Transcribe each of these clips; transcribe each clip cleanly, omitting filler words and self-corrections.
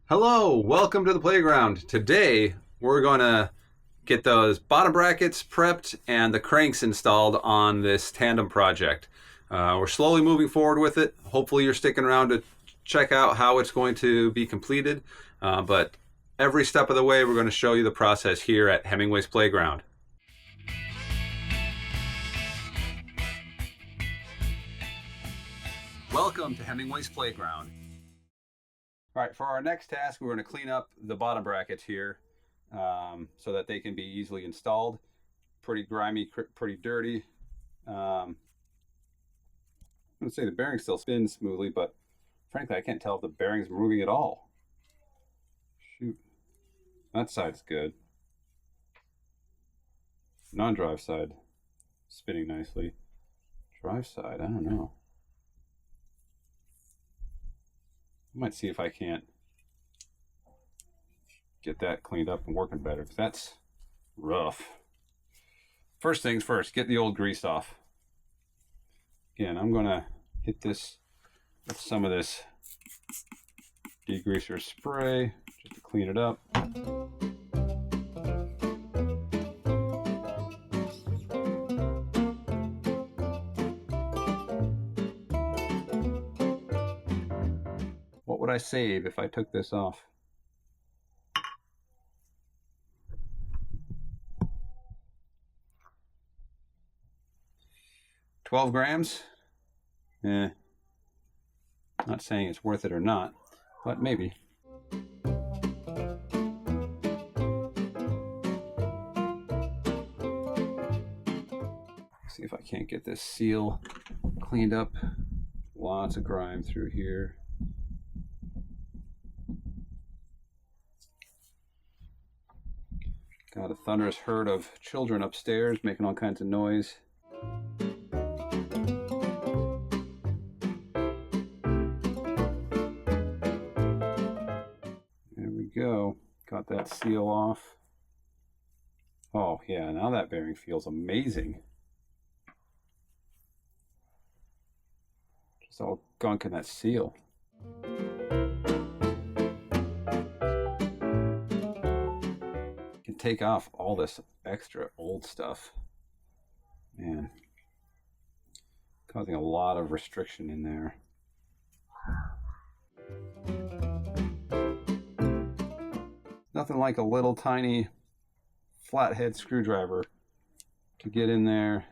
Hello, welcome to the playground. Today we're going to get those bottom brackets prepped and the cranks installed on this tandem project. We're slowly moving forward with it. Hopefully you're sticking around to check out how it's going to be completed. But every step of the way we're going to show you the process here at Hemingway's Playground. Welcome to Hemingway's Playground. All right, for our next task, we're going to clean up the bottom brackets here so that they can be easily installed. Pretty grimy, pretty dirty. I'm going to say the bearing still spins smoothly, but frankly, I can't tell if the bearing's moving at all. Shoot. That side's good. Non-drive side, spinning nicely. Drive side, I don't know. I might see if I can't get that cleaned up and working better, because that's rough. First things first, get the old grease off. Again, I'm gonna hit this with some of this degreaser spray just to clean it up. What would I save if I took this off? $12 grams? Not saying it's worth it or not, but maybe. See if I can't get this seal cleaned up. Lots of grime through here. Got a thunderous herd of children upstairs making all kinds of noise. There we go. Got that seal off. Oh yeah, now that bearing feels amazing. Just all gunk in that seal. Take off all this extra old stuff. Man, causing a lot of restriction in there. Nothing like a little tiny flathead screwdriver to get in there,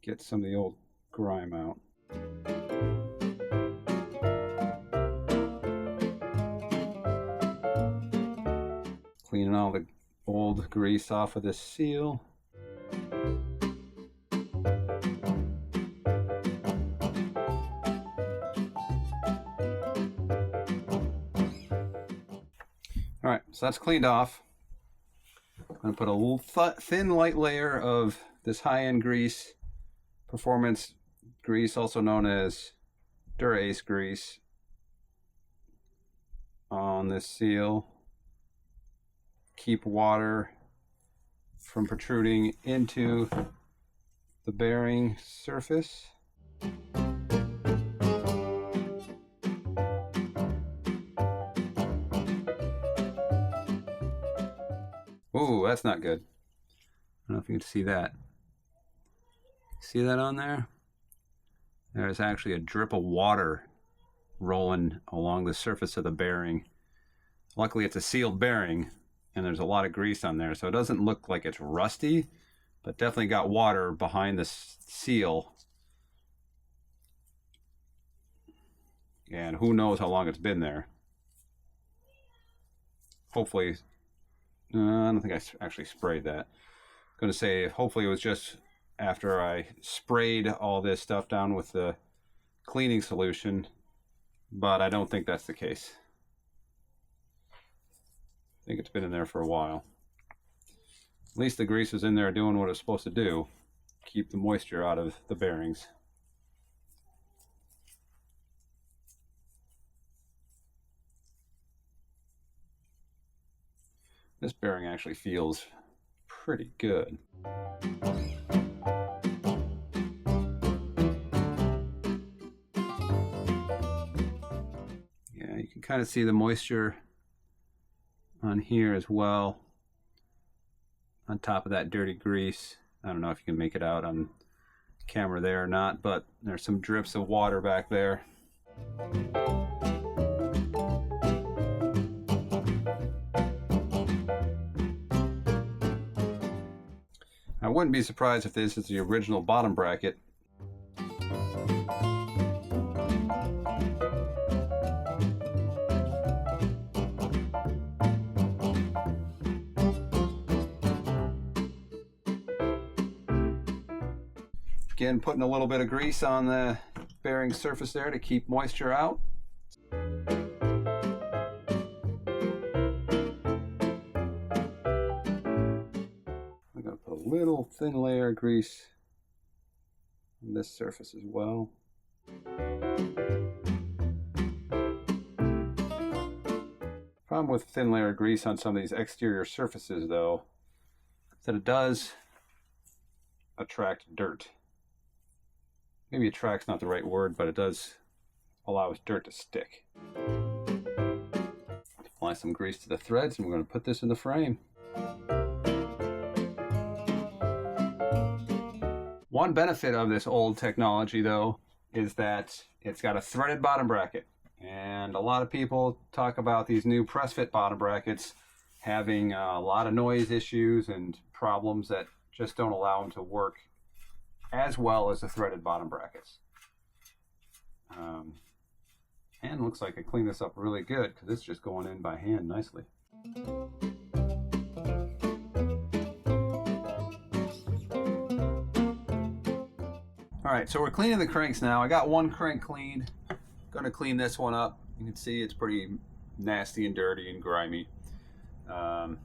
get some of the old grime out. Cleaning all the old grease off of this seal. All right, so that's cleaned off. I'm going to put a little thin light layer of this high-end grease, performance grease, also known as Dura-Ace grease, on this seal. Keep water from protruding into the bearing surface. Ooh, that's not good. I don't know if you can see that. See that on there? There's actually a drip of water rolling along the surface of the bearing. Luckily, it's a sealed bearing, and there's a lot of grease on there, so it doesn't look like it's rusty, but definitely got water behind the seal. And who knows how long it's been there. Hopefully, I don't think I actually sprayed that. I'm going to say hopefully it was just after I sprayed all this stuff down with the cleaning solution, but I don't think that's the case. I think it's been in there for a while. At least the grease is in there doing what it's supposed to do. Keep the moisture out of the bearings. This bearing actually feels pretty good. Yeah, you can kind of see the moisture on here as well, on top of that dirty grease. I don't know if you can make it out on camera there or not, but there's some drips of water back there. I wouldn't be surprised if this is the original bottom bracket. Again, putting a little bit of grease on the bearing surface there to keep moisture out. I'm going to put a little thin layer of grease on this surface as well. Problem with thin layer of grease on some of these exterior surfaces, though, is that it does attract dirt. Maybe attract's not the right word, but it does allow dirt to stick. Apply some grease to the threads, and we're going to put this in the frame. One benefit of this old technology, though, is that it's got a threaded bottom bracket. And a lot of people talk about these new press fit bottom brackets having a lot of noise issues and problems that just don't allow them to work as well as the threaded bottom brackets. And looks like I cleaned this up really good because it's just going in by hand nicely. All right, so we're cleaning the cranks now. I got one crank cleaned. Gonna clean this one up. You can see it's pretty nasty and dirty and grimy. Now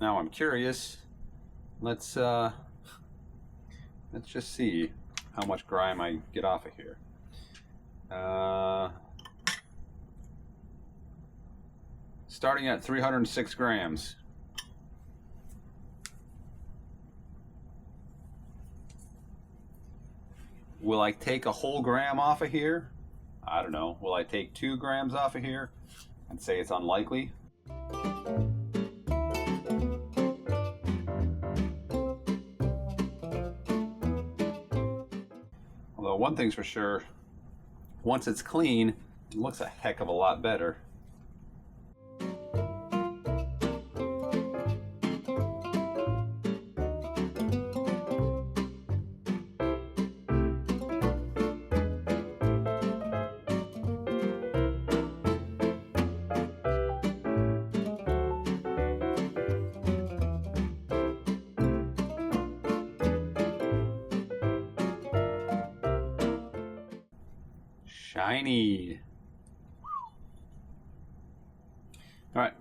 I'm curious. Let's just see how much grime I get off of here. Starting at 306 grams. Will I take a whole gram off of here? I don't know. Will I take 2 grams off of here and say it's unlikely? Although one thing's for sure, once it's clean, it looks a heck of a lot better. Shiny. All right.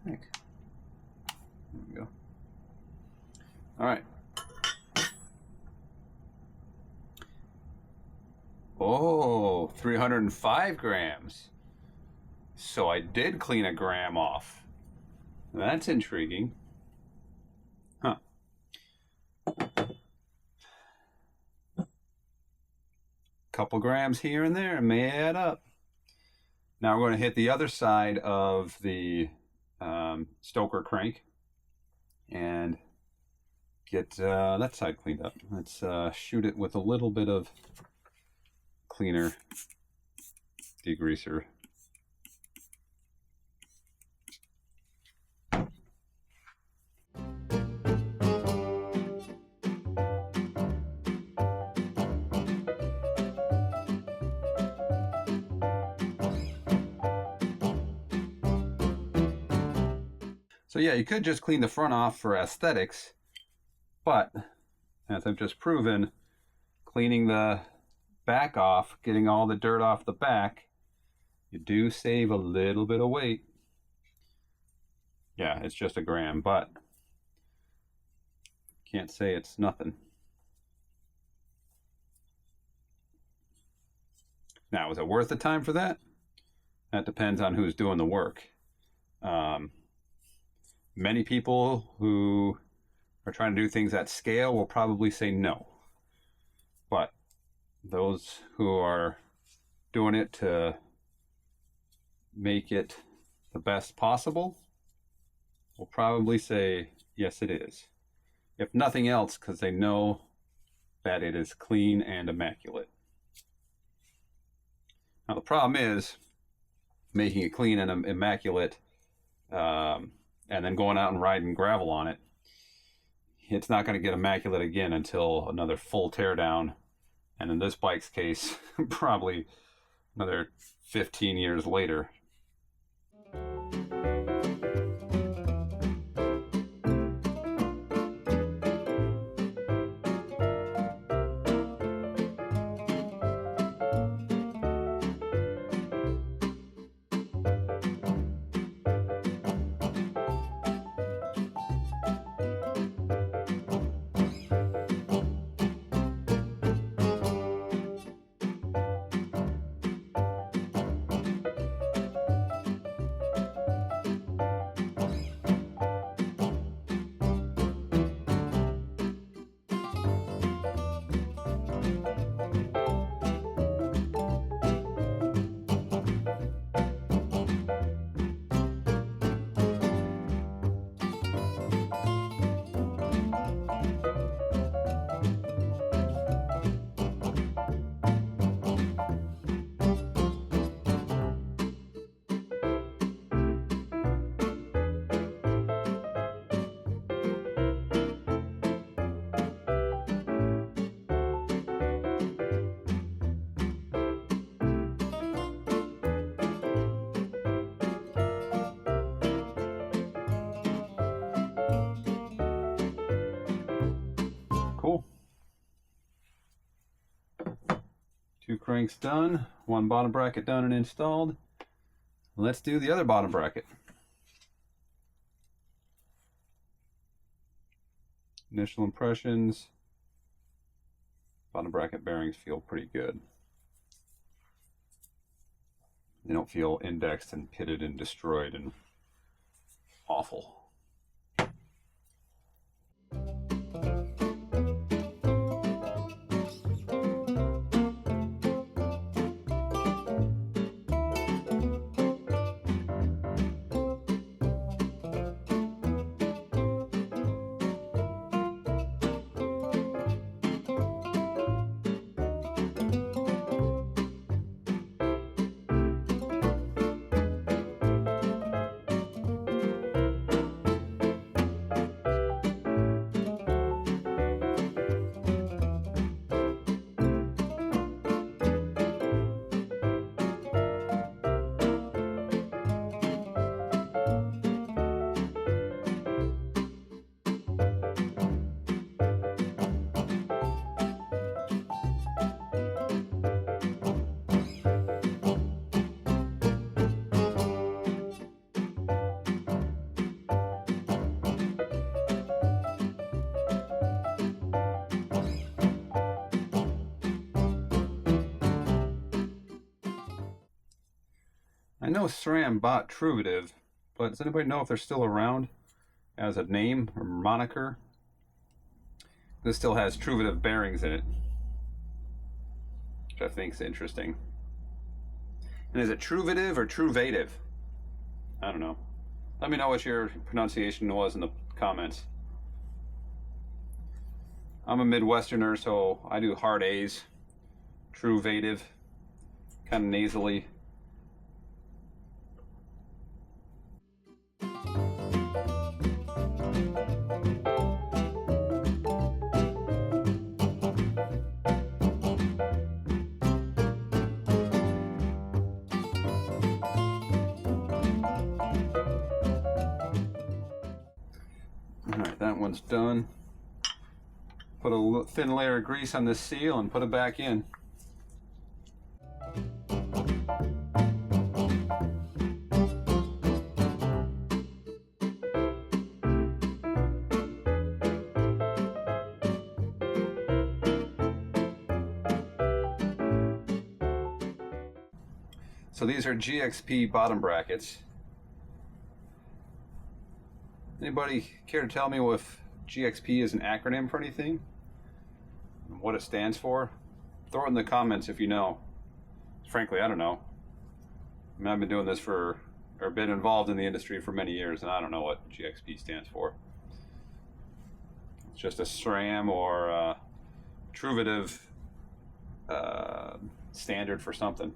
There we go. All right. Oh, 305 grams. So I did clean a gram off. That's intriguing. Huh. Couple grams here and there may add up. Now we're going to hit the other side of the stoker crank and get that side cleaned up. Let's shoot it with a little bit of cleaner degreaser. So yeah, you could just clean the front off for aesthetics, but as I've just proven, cleaning the back off, getting all the dirt off the back, you do save a little bit of weight. Yeah, it's just a gram, but can't say it's nothing. Now, is it worth the time for that? That depends on who's doing the work. Many people who are trying to do things at scale will probably say no. But those who are doing it to make it the best possible will probably say, yes, it is. If nothing else, because they know that it is clean and immaculate. Now, the problem is making it clean and immaculate and then going out and riding gravel on it. It's not going to get immaculate again until another full teardown. And in this bike's case, probably another 15 years later. Cool. 2 cranks done, 1 bottom bracket done and installed. Let's do the other bottom bracket. Initial impressions. Bottom bracket bearings feel pretty good. They don't feel indexed and pitted and destroyed and awful. I know SRAM bought Truvative, but does anybody know if they're still around as a name or moniker? This still has Truvative bearings in it, which I think is interesting. And is it Truvative or Truvative? I don't know. Let me know what your pronunciation was in the comments. I'm a Midwesterner, so I do hard A's. Truvative, kind of nasally. Alright, that one's done. Put a thin layer of grease on this seal and put it back in. So these are GXP bottom brackets. Anybody care to tell me if GXP is an acronym for anything? What it stands for? Throw it in the comments if you know. Frankly, I don't know. I mean, I've been doing this or been involved in the industry for many years, and I don't know what GXP stands for. It's just a SRAM or Truvative standard for something.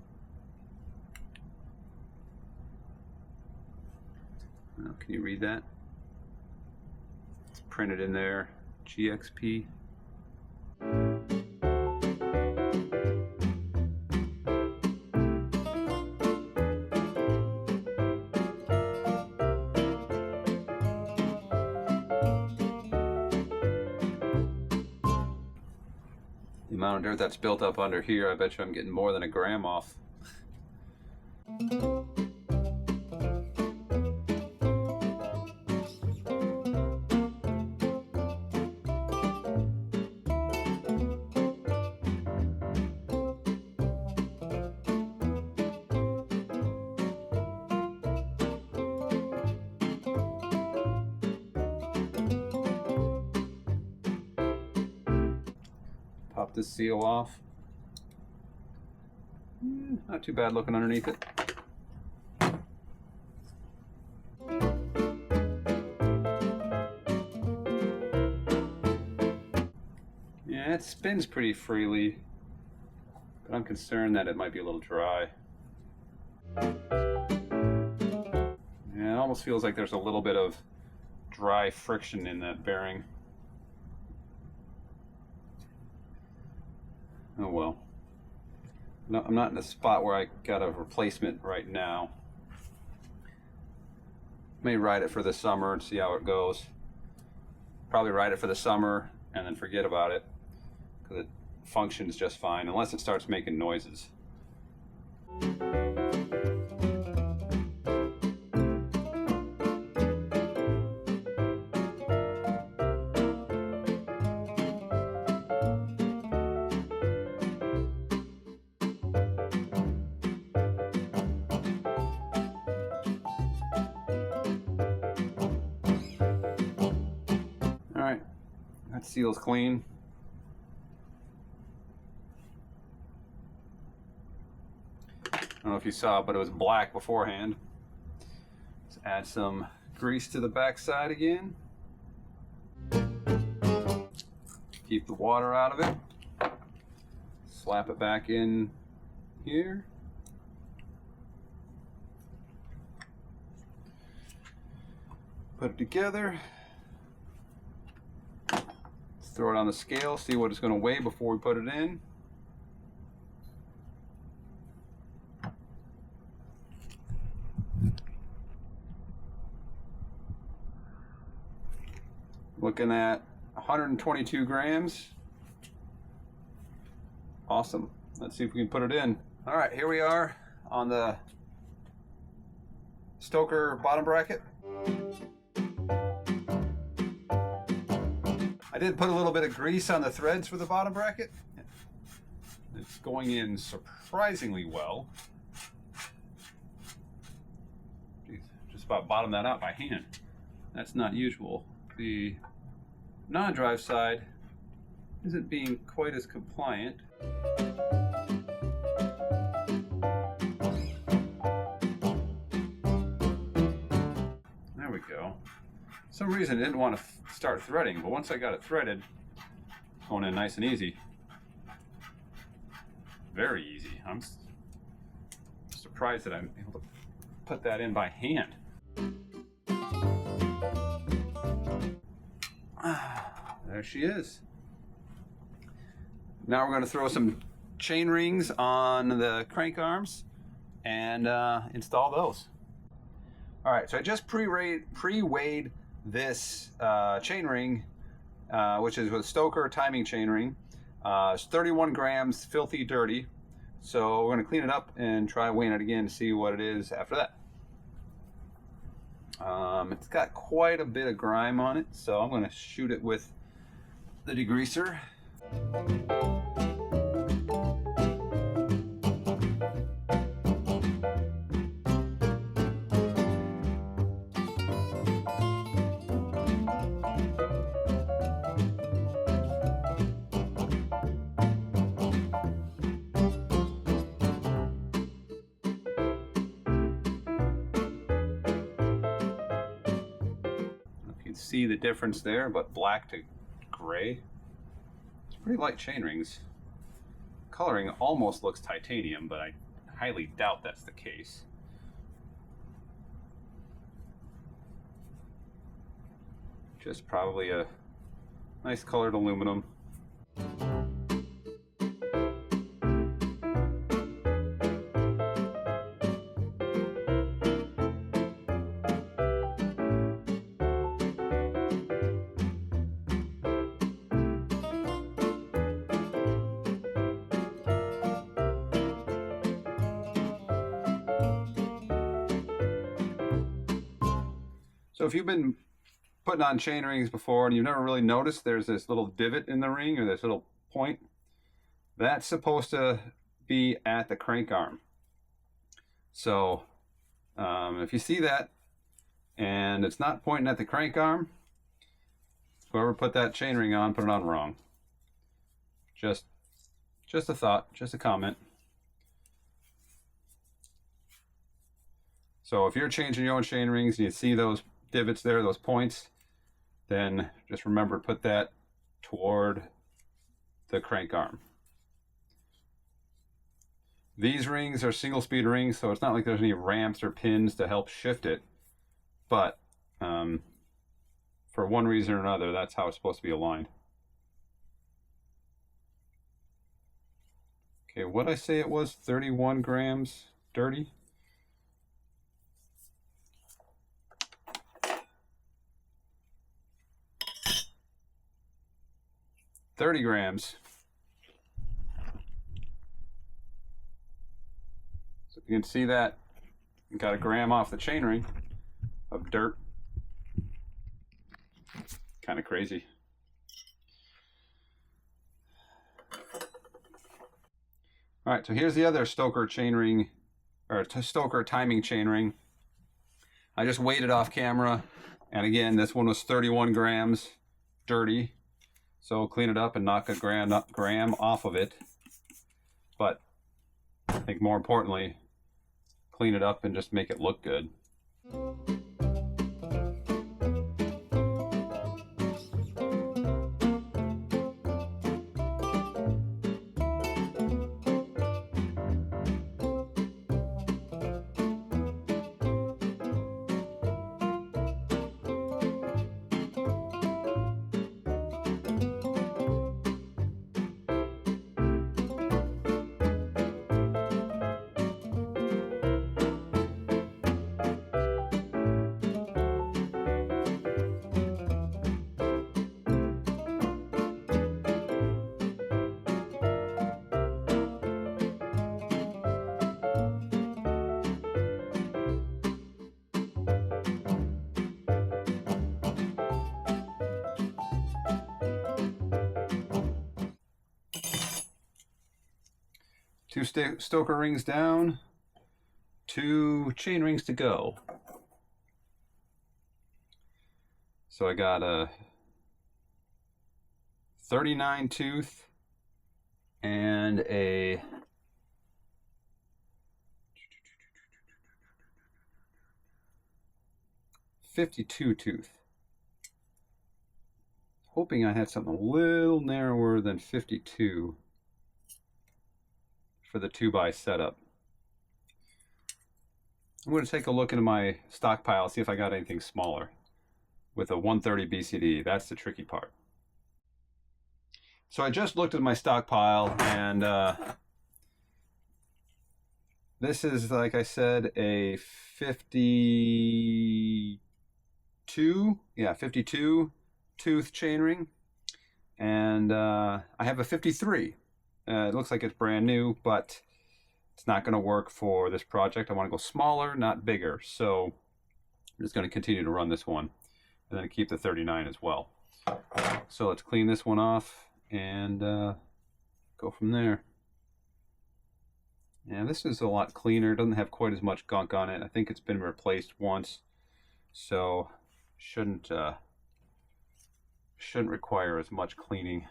Can you read that? It's printed in there, GXP. The amount of dirt that's built up under here, I bet you I'm getting more than a gram off. Pop this seal off. Not too bad looking underneath it. Yeah, it spins pretty freely, but I'm concerned that it might be a little dry. Yeah, it almost feels like there's a little bit of dry friction in that bearing. Oh well. No, I'm not in a spot where I got a replacement right now. May ride it for the summer and see how it goes. Probably ride it for the summer and then forget about it, because it functions just fine unless it starts making noises. All right, that seal's clean. I don't know if you saw, but it was black beforehand. Let's add some grease to the back side again. Keep the water out of it. Slap it back in here. Put it together. Throw it on the scale, see what it's going to weigh before we put it in. Looking at 122 grams. Awesome. Let's see if we can put it in. All right, here we are on the Stoker bottom bracket. I did put a little bit of grease on the threads for the bottom bracket. It's going in surprisingly well. Jeez, just about bottomed that out by hand. That's not usual. The non-drive side isn't being quite as compliant. There we go. For some reason I didn't want to start threading, but once I got it threaded, going in nice and easy. Very easy. I'm surprised that I'm able to put that in by hand. There she is. Now we're going to throw some chain rings on the crank arms and install those. All right, so I just pre-weighed this chain ring, which is with Stoker timing chain ring. It's 31 grams, filthy dirty. So we're going to clean it up and try weighing it again to see what it is after that. It's got quite a bit of grime on it, so I'm going to shoot it with the degreaser. see the difference there, but black to gray. It's pretty light chain rings. Coloring almost looks titanium, but I highly doubt that's the case. Just probably a nice colored aluminum. So if you've been putting on chain rings before and you've never really noticed there's this little divot in the ring or this little point, that's supposed to be at the crank arm. So if you see that and it's not pointing at the crank arm, whoever put that chain ring on put it on wrong. Just a thought, just a comment. So if you're changing your own chain rings and you see those divots there, those points, then just remember to put that toward the crank arm. These rings are single speed rings, so it's not like there's any ramps or pins to help shift it, but for one reason or another, that's how it's supposed to be aligned. Okay, what'd I say it was? 31 grams dirty? 30 grams. So you can see that you got a gram off the chainring of dirt. Kind of crazy. All right, so here's the other Stoker chainring, or Stoker timing chainring. I just weighed it off camera, and again, this one was 31 grams dirty. So clean it up and knock a gram off of it. But I think more importantly, clean it up and just make it look good. Two Stoker rings down, 2 chain rings to go. So I got a 39 tooth and a 52 tooth. Hoping I had something a little narrower than 52 for the 2x setup. I'm going to take a look into my stockpile, see if I got anything smaller with a 130 BCD. That's the tricky part. So I just looked at my stockpile, and this is, like I said, a 52 tooth chainring, and I have a 53. It looks like it's brand new, but it's not going to work for this project. I want to go smaller, not bigger. So I'm just going to continue to run this one and then keep the 39 as well. So let's clean this one off and go from there. Yeah, this is a lot cleaner. It doesn't have quite as much gunk on it. I think it's been replaced once, so shouldn't require as much cleaning.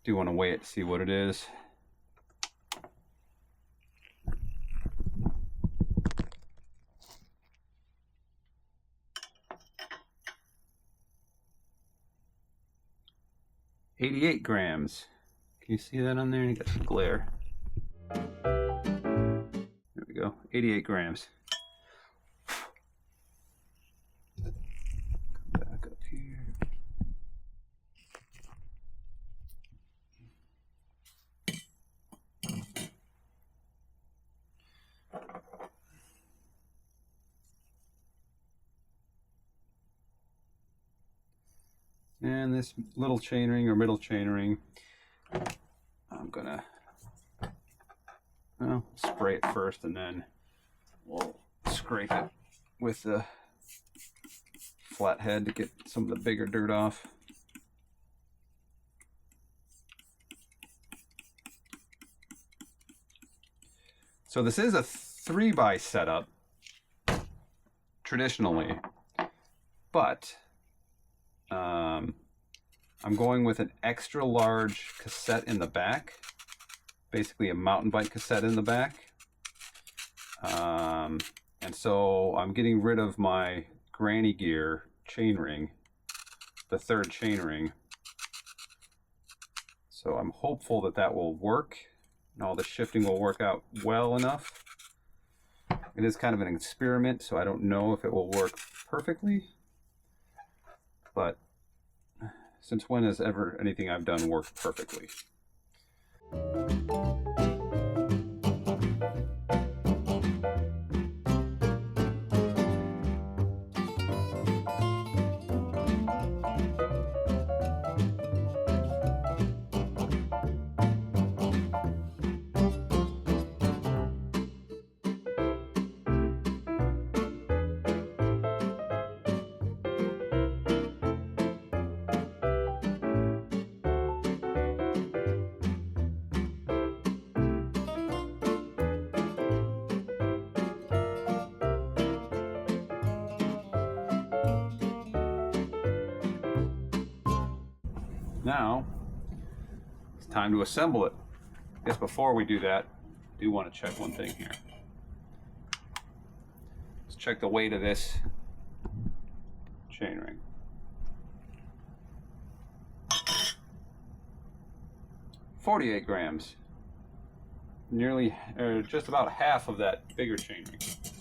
Do want to weigh it to see what it is. "88 grams. Can you see that on there? You got some glare. There we go. 88 grams. Come back up here. And this little chainring or middle chainring, I'm gonna spray it first, and then we'll scrape it with the flathead to get some of the bigger dirt off. So this is a 3x setup traditionally, but I'm going with an extra large cassette in the back, basically a mountain bike cassette in the back. And so I'm getting rid of my granny gear chainring, the third chainring. So I'm hopeful that that will work and all the shifting will work out well enough. It is kind of an experiment, so I don't know if it will work perfectly. But since when has ever anything I've done worked perfectly? Now, it's time to assemble it. I guess before we do that, I do want to check one thing here. Let's check the weight of this chainring. 48 grams. Nearly, or just about half of that bigger chainring.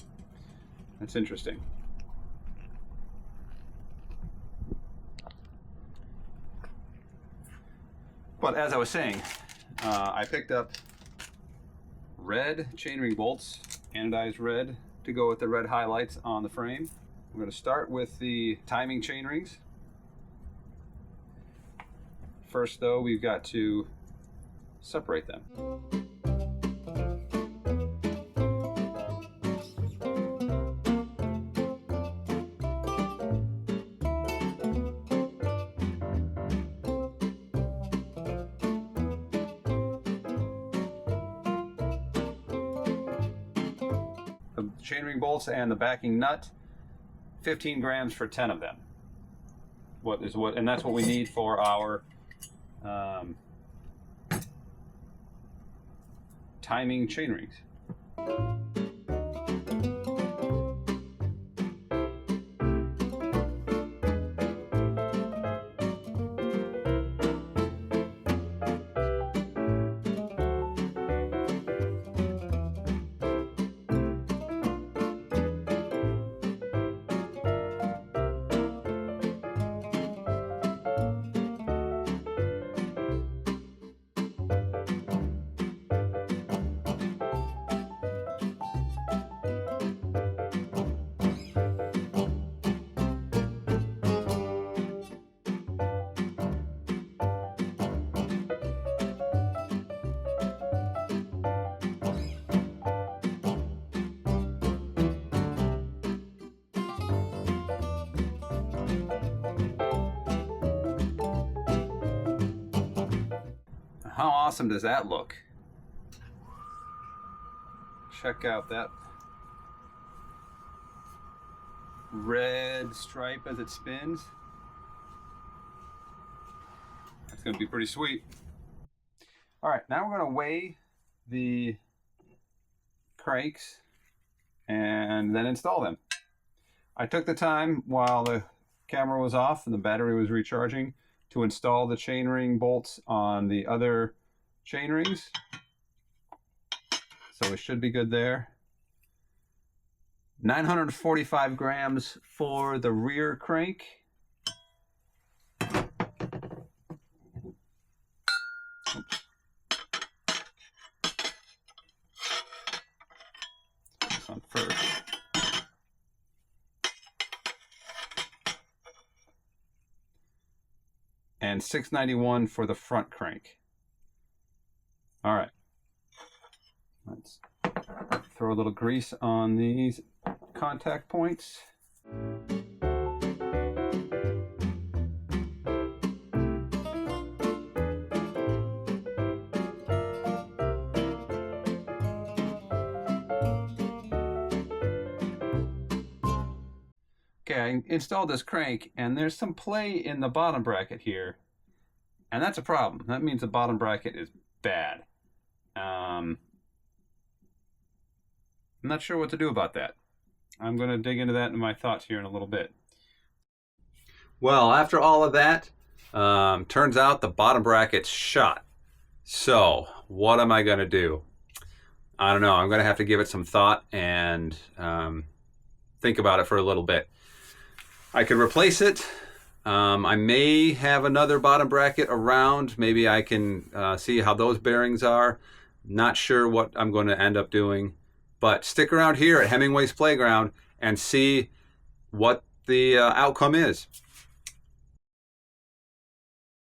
That's interesting. But as I was saying, I picked up red chainring bolts, anodized red, to go with the red highlights on the frame. I'm going to start with the timing chainrings. First though, we've got to separate them. The chainring bolts and the backing nut, 15 grams for 10 of them. And that's what we need for our timing chainrings. How awesome does that look? Check out that red stripe as it spins. That's going to be pretty sweet. All right, now we're going to weigh the cranks and then install them. I took the time while the camera was off and the battery was recharging to install the chainring bolts on the other chainrings. So we should be good there. 945 grams for the rear crank. Oops. This one first. And 691 for the front crank. All right. Let's throw a little grease on these contact points. Okay, I installed this crank and there's some play in the bottom bracket here, and that's a problem. That means the bottom bracket is bad. I'm not sure what to do about that. I'm going to dig into that in my thoughts here in a little bit. Well, after all of that, turns out the bottom bracket's shot. So, what am I going to do? I don't know. I'm going to have to give it some thought and think about it for a little bit. I could replace it. I may have another bottom bracket around. Maybe I can see how those bearings are. Not sure what I'm going to end up doing. But stick around here at Hemingway's Playground and see what the outcome is.